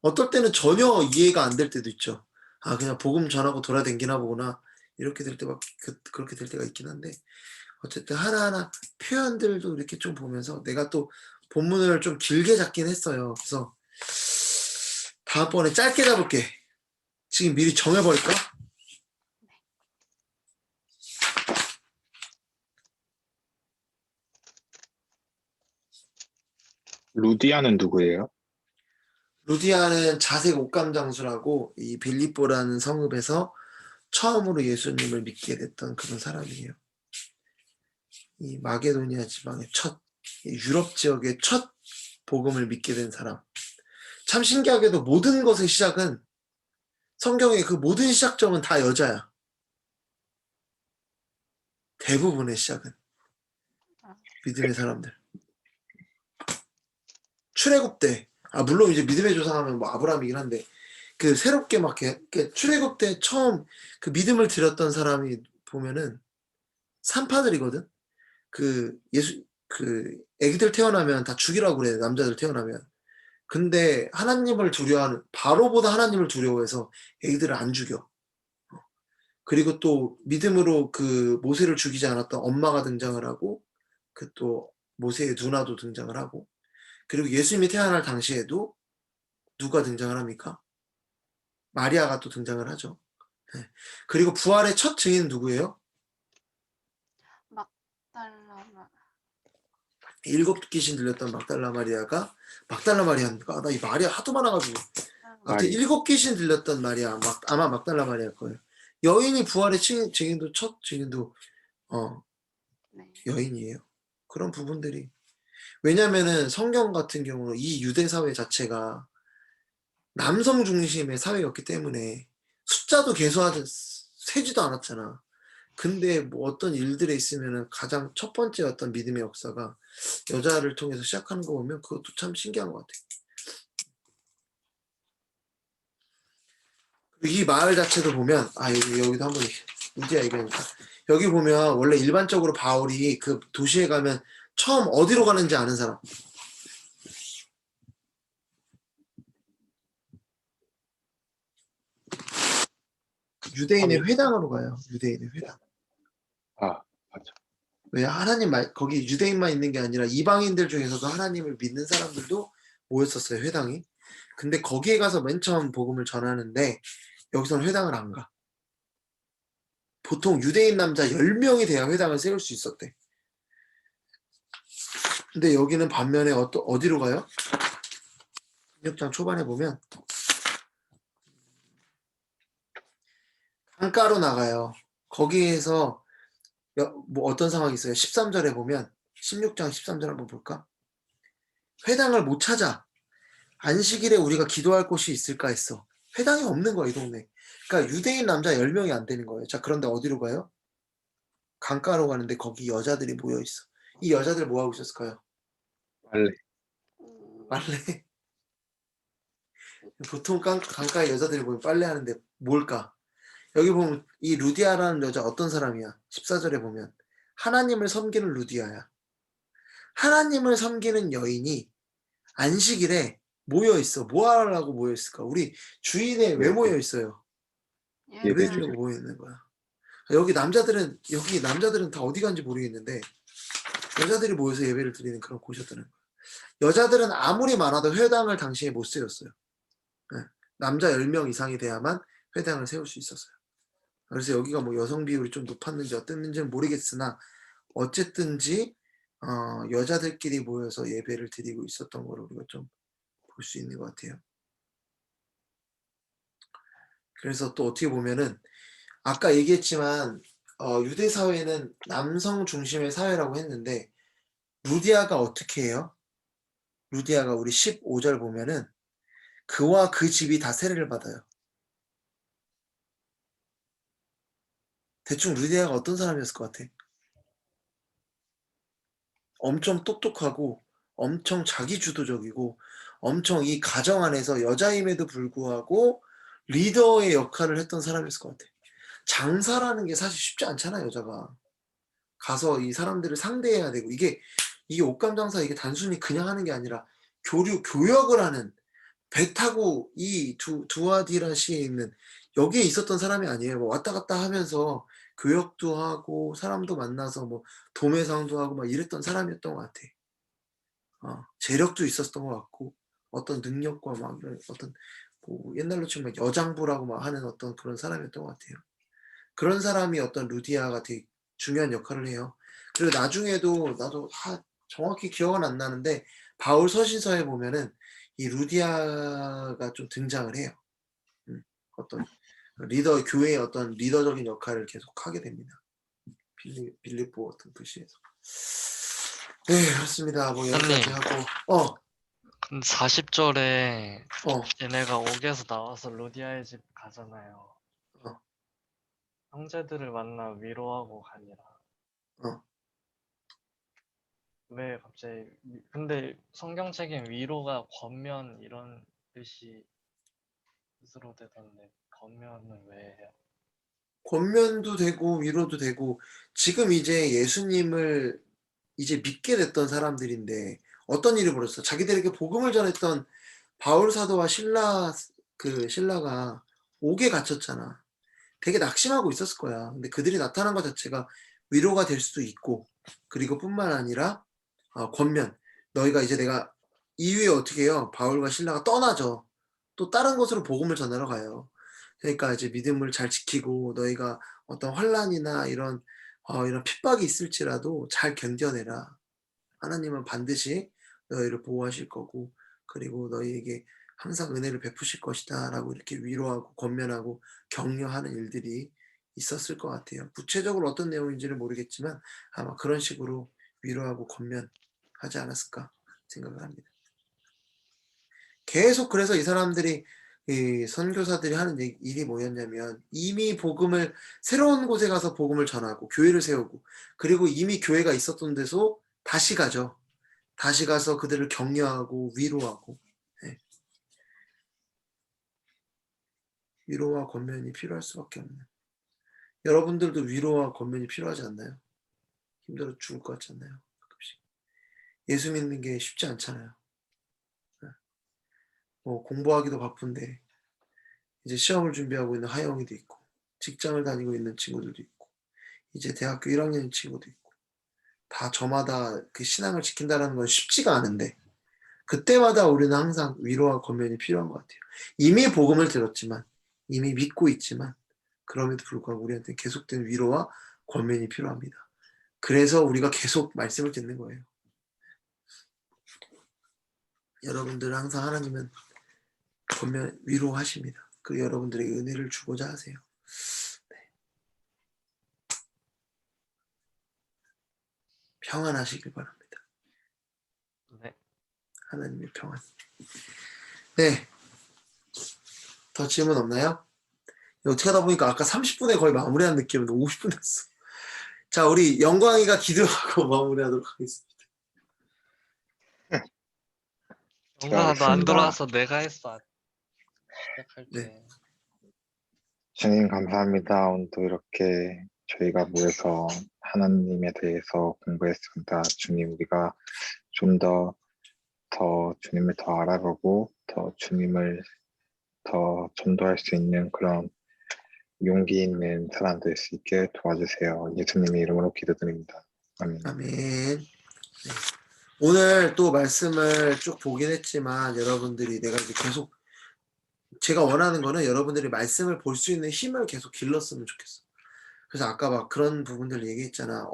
Speaker 1: 어떨 때는 전혀 이해가 안 될 때도 있죠. 아, 그냥 복음 전하고 돌아다니나 보구나. 이렇게 될 때가 그렇게 될 때가 있긴 한데, 어쨌든 하나하나 표현들도 이렇게 좀 보면서 내가 또 본문을 좀 길게 잡긴 했어요. 그래서 다음번에 짧게 잡을게. 지금 미리 정해버릴까?
Speaker 5: 루디아는 누구예요?
Speaker 1: 루디아는 자색 옷감 장수라고 이 빌립보라는 성읍에서 처음으로 예수님을 믿게 됐던 그런 사람이에요. 이 마게도니아 지방의 유럽 지역의 첫 복음을 믿게 된 사람. 참 신기하게도 모든 것의 시작은 성경의 그 모든 시작점은 다 여자야. 대부분의 시작은 믿음의 사람들. 출애굽 때, 물론 이제 믿음의 조상하면 뭐 아브라함이긴 한데 그 새롭게 막 이렇게 출애굽 때 처음 그 믿음을 드렸던 사람이 보면은 산파들이거든. 그 애기들 태어나면 다 죽이라고 그래. 남자들 태어나면. 근데 하나님을 두려워하는 바로보다 하나님을 두려워해서 애기들을 안 죽여. 그리고 또 믿음으로 그 모세를 죽이지 않았던 엄마가 등장을 하고, 그 또 모세의 누나도 등장을 하고, 그리고 예수님이 태어날 당시에도 누가 등장을 합니까? 마리아가 또 등장을 하죠. 네. 그리고 부활의 첫 증인 누구예요?
Speaker 3: 막달라.
Speaker 1: 7 귀신 들렸던 막달라 마리아가 막달라 마리아인가? 나 이 마리아 하도 많아가지고 아무튼
Speaker 5: 마리아.
Speaker 1: 7귀신 들렸던 마리아 아마 막달라 마리아일 거예요. 여인이 부활의 증인도 첫 증인도
Speaker 3: 네.
Speaker 1: 여인이에요. 그런 부분들이 왜냐면은 성경 같은 경우는 이 유대 사회 자체가 남성 중심의 사회였기 때문에 숫자도 개수하지 세지도 않았잖아. 근데 뭐 어떤 일들에 있으면은 가장 첫 번째 어떤 믿음의 역사가 여자를 통해서 시작하는 거 보면 그것도 참 신기한 것 같아. 그리고 이 마을 자체도 보면 여기도 한번 루디아 얘기하니까 여기 보면 원래 일반적으로 바울이 그 도시에 가면 처음 어디로 가는지 아는 사람. 유대인의 회당으로 가요. 유대인의 회당.
Speaker 5: 아, 맞아.
Speaker 1: 왜 하나님 거기 유대인만 있는 게 아니라 이방인들 중에서도 하나님을 믿는 사람들도 모였었어요. 회당이. 근데 거기에 가서 맨 처음 복음을 전하는데 여기서는 회당을 안 가. 보통 유대인 남자 10명이 돼야 회당을 세울 수 있었대. 근데 여기는 반면에 어디로 가요? 16장 초반에 보면 강가로 나가요. 거기에서 뭐 어떤 상황이 있어요? 13절에 보면 16장 13절 한번 볼까? 회당을 못 찾아. 안식일에 우리가 기도할 곳이 있을까 했어. 회당이 없는 거야, 이 동네. 그러니까 유대인 남자 10명이 안 되는 거예요. 자, 그런데 어디로 가요? 강가로 가는데 거기 여자들이 모여 있어. 이 여자들 뭐 하고 있었을까요?
Speaker 5: 빨래.
Speaker 1: 빨래. 보통 강가에 여자들이 보면 빨래하는데 뭘까? 여기 보면 이 루디아라는 여자 어떤 사람이야? 14절에 보면 하나님을 섬기는 루디아야. 하나님을 섬기는 여인이 안식일에 모여 있어. 뭐 하려고 모여 있을까? 우리 주인에 왜 모여 있어요? 예배
Speaker 3: 예배.
Speaker 1: 드리려고 모여 있는 거야. 여기 남자들은 다 어디 간지 모르겠는데 여자들이 모여서 예배를 드리는 그런 곳이었다는 거야. 여자들은 아무리 많아도 회당을 당시에 못 세웠어요. 네. 남자 10명 이상이 돼야만 회당을 세울 수 있었어요. 그래서 여기가 뭐 여성 비율이 좀 높았는지 어땠는지는 모르겠으나 어쨌든지 여자들끼리 모여서 예배를 드리고 있었던 걸 우리가 좀 볼 수 있는 것 같아요. 그래서 또 어떻게 보면은 아까 얘기했지만 유대 사회는 남성 중심의 사회라고 했는데 루디아가 어떻게 해요? 루디아가 우리 15절 보면은 그와 그 집이 다 세례를 받아요. 대충 루디아가 어떤 사람이었을 것 같아? 엄청 똑똑하고 엄청 자기주도적이고 엄청 이 가정 안에서 여자임에도 불구하고 리더의 역할을 했던 사람이었을 것 같아. 장사라는 게 사실 쉽지 않잖아, 여자가. 가서 이 사람들을 상대해야 되고 이게 옷감장사 이게 단순히 그냥 하는 게 아니라 교역을 하는 배 타고 이 두아디라시에 있는 여기에 있었던 사람이 아니에요. 뭐 왔다 갔다 하면서 교역도 하고 사람도 만나서 뭐 도매상도 하고 막 이랬던 사람이었던 것 같아. 재력도 있었던 것 같고 어떤 능력과 막 이런 어떤 뭐 옛날로 치면 여장부라고 막 하는 어떤 그런 사람이었던 것 같아요. 그런 사람이 어떤 루디아가 되게 중요한 역할을 해요. 그리고 나중에도 나도 정확히 기억은 안 나는데 바울 서신서에 보면은 이 루디아가 좀 등장을 해요. 어떤 교회의 어떤 리더적인 역할을 계속 하게 됩니다. 빌립보 어떤 도시에서. 네, 그렇습니다. 뭐 여기까지 하고
Speaker 4: 40절에
Speaker 1: 어.
Speaker 4: 얘네가 옥에서 나와서 루디아의 집 가잖아요.
Speaker 1: 어.
Speaker 4: 형제들을 만나 위로하고 가니라. 왜 갑자기 근데 성경책엔 위로가 권면 이런 뜻으로 되던데 권면은 왜 해요?
Speaker 1: 권면도 되고 위로도 되고 지금 이제 예수님을 이제 믿게 됐던 사람들인데 어떤 일이 벌어졌어? 자기들에게 복음을 전했던 바울 사도와 신라가 옥에 갇혔잖아. 되게 낙심하고 있었을 거야. 근데 그들이 나타난 것 자체가 위로가 될 수도 있고 그리고 뿐만 아니라 권면. 너희가 이제 내가 이후에 어떻게 해요? 바울과 신라가 떠나죠. 또 다른 곳으로 복음을 전하러 가요. 그러니까 이제 믿음을 잘 지키고 너희가 어떤 환난이나 이런 핍박이 있을지라도 잘 견뎌내라. 하나님은 반드시 너희를 보호하실 거고 그리고 너희에게 항상 은혜를 베푸실 것이다 라고 이렇게 위로하고 권면하고 격려하는 일들이 있었을 것 같아요. 구체적으로 어떤 내용인지는 모르겠지만 아마 그런 식으로 위로하고 권면하지 않았을까 생각을 합니다. 계속 그래서 이 사람들이 이 선교사들이 하는 일이 뭐였냐면 이미 복음을 새로운 곳에 가서 복음을 전하고 교회를 세우고 그리고 이미 교회가 있었던 데서 다시 가죠. 다시 가서 그들을 격려하고 위로하고 예. 위로와 권면이 필요할 수밖에 없는. 여러분들도 위로와 권면이 필요하지 않나요? 힘들어 죽을 것 같지 않나요? 가끔씩. 예수 믿는 게 쉽지 않잖아요. 예. 뭐 공부하기도 바쁜데 이제 시험을 준비하고 있는 하영이도 있고 직장을 다니고 있는 친구들도 있고 이제 대학교 1학년인 친구도 있고 다 저마다 그 신앙을 지킨다는 건 쉽지가 않은데 그때마다 우리는 항상 위로와 권면이 필요한 것 같아요. 이미 복음을 들었지만 이미 믿고 있지만 그럼에도 불구하고 우리한테 계속된 위로와 권면이 필요합니다. 그래서 우리가 계속 말씀을 듣는 거예요. 여러분들 항상 하나님은 권면 위로하십니다. 그리고 여러분들에게 은혜를 주고자 하세요. 네. 평안하시길 바랍니다.
Speaker 4: 네.
Speaker 1: 하나님의 평안. 네. 더 질문 없나요? 어떻게 하다 보니까 아까 30분에 거의 마무리한 느낌인데 50분 됐어. 자, 우리 영광이가 기도하고 마무리하도록 하겠습니다.
Speaker 4: 영광아, 너 안
Speaker 5: 기도하겠습니다.
Speaker 4: 돌아와서 내가 했어. 시작할
Speaker 1: 네.
Speaker 4: 때.
Speaker 5: 주님 감사합니다. 오늘도 이렇게 저희가 모여서 하나님에 대해서 공부했습니다. 주님, 우리가 좀 더 주님을 더 알아보고 더 주님을 더 전도할 수 있는 그런 용기 있는 사람 될 수 있게 도와주세요. 예수님의 이름으로 기도드립니다. 아멘.
Speaker 1: 아멘. 네. 오늘 또 말씀을 쭉 보긴 했지만 여러분들이 내가 이제 계속 제가 원하는 거는 여러분들이 말씀을 볼 수 있는 힘을 계속 길렀으면 좋겠어. 그래서 아까 막 그런 부분들 얘기했잖아.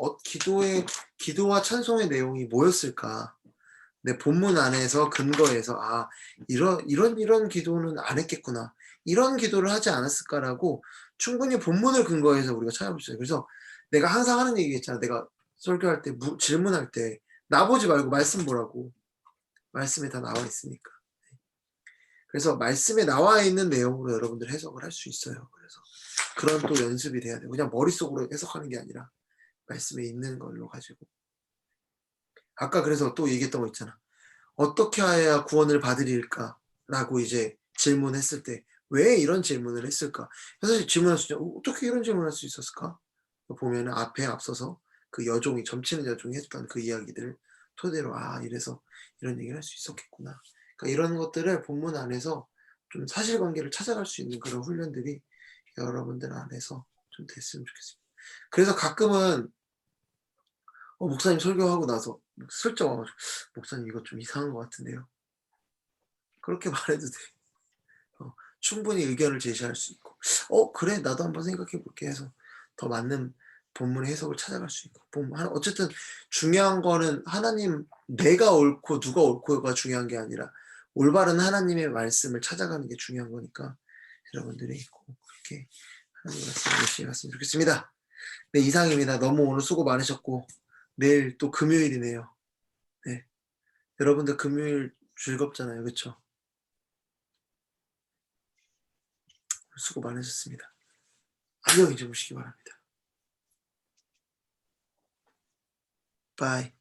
Speaker 1: 기도와 찬송의 내용이 뭐였을까? 내 본문 안에서 근거해서 이런 기도는 안 했겠구나. 이런 기도를 하지 않았을까라고 충분히 본문을 근거해서 우리가 찾아볼 수 있어요. 그래서 내가 항상 하는 얘기 있잖아. 내가 설교할 때 질문할 때 나보지 말고 말씀 보라고. 말씀에 다 나와 있으니까. 그래서 말씀에 나와 있는 내용으로 여러분들 해석을 할 수 있어요. 그래서 그런 또 연습이 돼야 돼요. 그냥 머릿속으로 해석하는 게 아니라 말씀에 있는 걸로 가지고. 아까 그래서 또 얘기했던 거 있잖아. 어떻게 해야 구원을 받으리일까? 라고 이제 질문했을 때 왜 이런 질문을 했을까? 사실 질문할 수 있죠. 어떻게 이런 질문을 할 수 있었을까? 보면은 앞에 앞서서 그 여종이 점치는 여종이 했던 그 이야기들을 토대로 이래서 이런 얘기를 할 수 있었겠구나. 그러니까 이런 것들을 본문 안에서 좀 사실관계를 찾아갈 수 있는 그런 훈련들이 여러분들 안에서 좀 됐으면 좋겠습니다. 그래서 가끔은 목사님 설교하고 나서 슬쩍 와가지고 목사님 이거 좀 이상한 것 같은데요. 그렇게 말해도 돼. 충분히 의견을 제시할 수 있고 그래 나도 한번 생각해 볼게 해서 더 맞는 본문의 해석을 찾아갈 수 있고 어쨌든 중요한 거는 하나님 내가 옳고 누가 옳고가 중요한 게 아니라 올바른 하나님의 말씀을 찾아가는 게 중요한 거니까 여러분들이 꼭 그렇게 하나님 말씀 열심히 했으면 좋겠습니다. 네, 이상입니다. 너무 오늘 수고 많으셨고 내일 또 금요일이네요. 네, 여러분들 금요일 즐겁잖아요. 그렇죠? 수고 많으셨습니다. 안녕히 주무시기 바랍니다. 바이.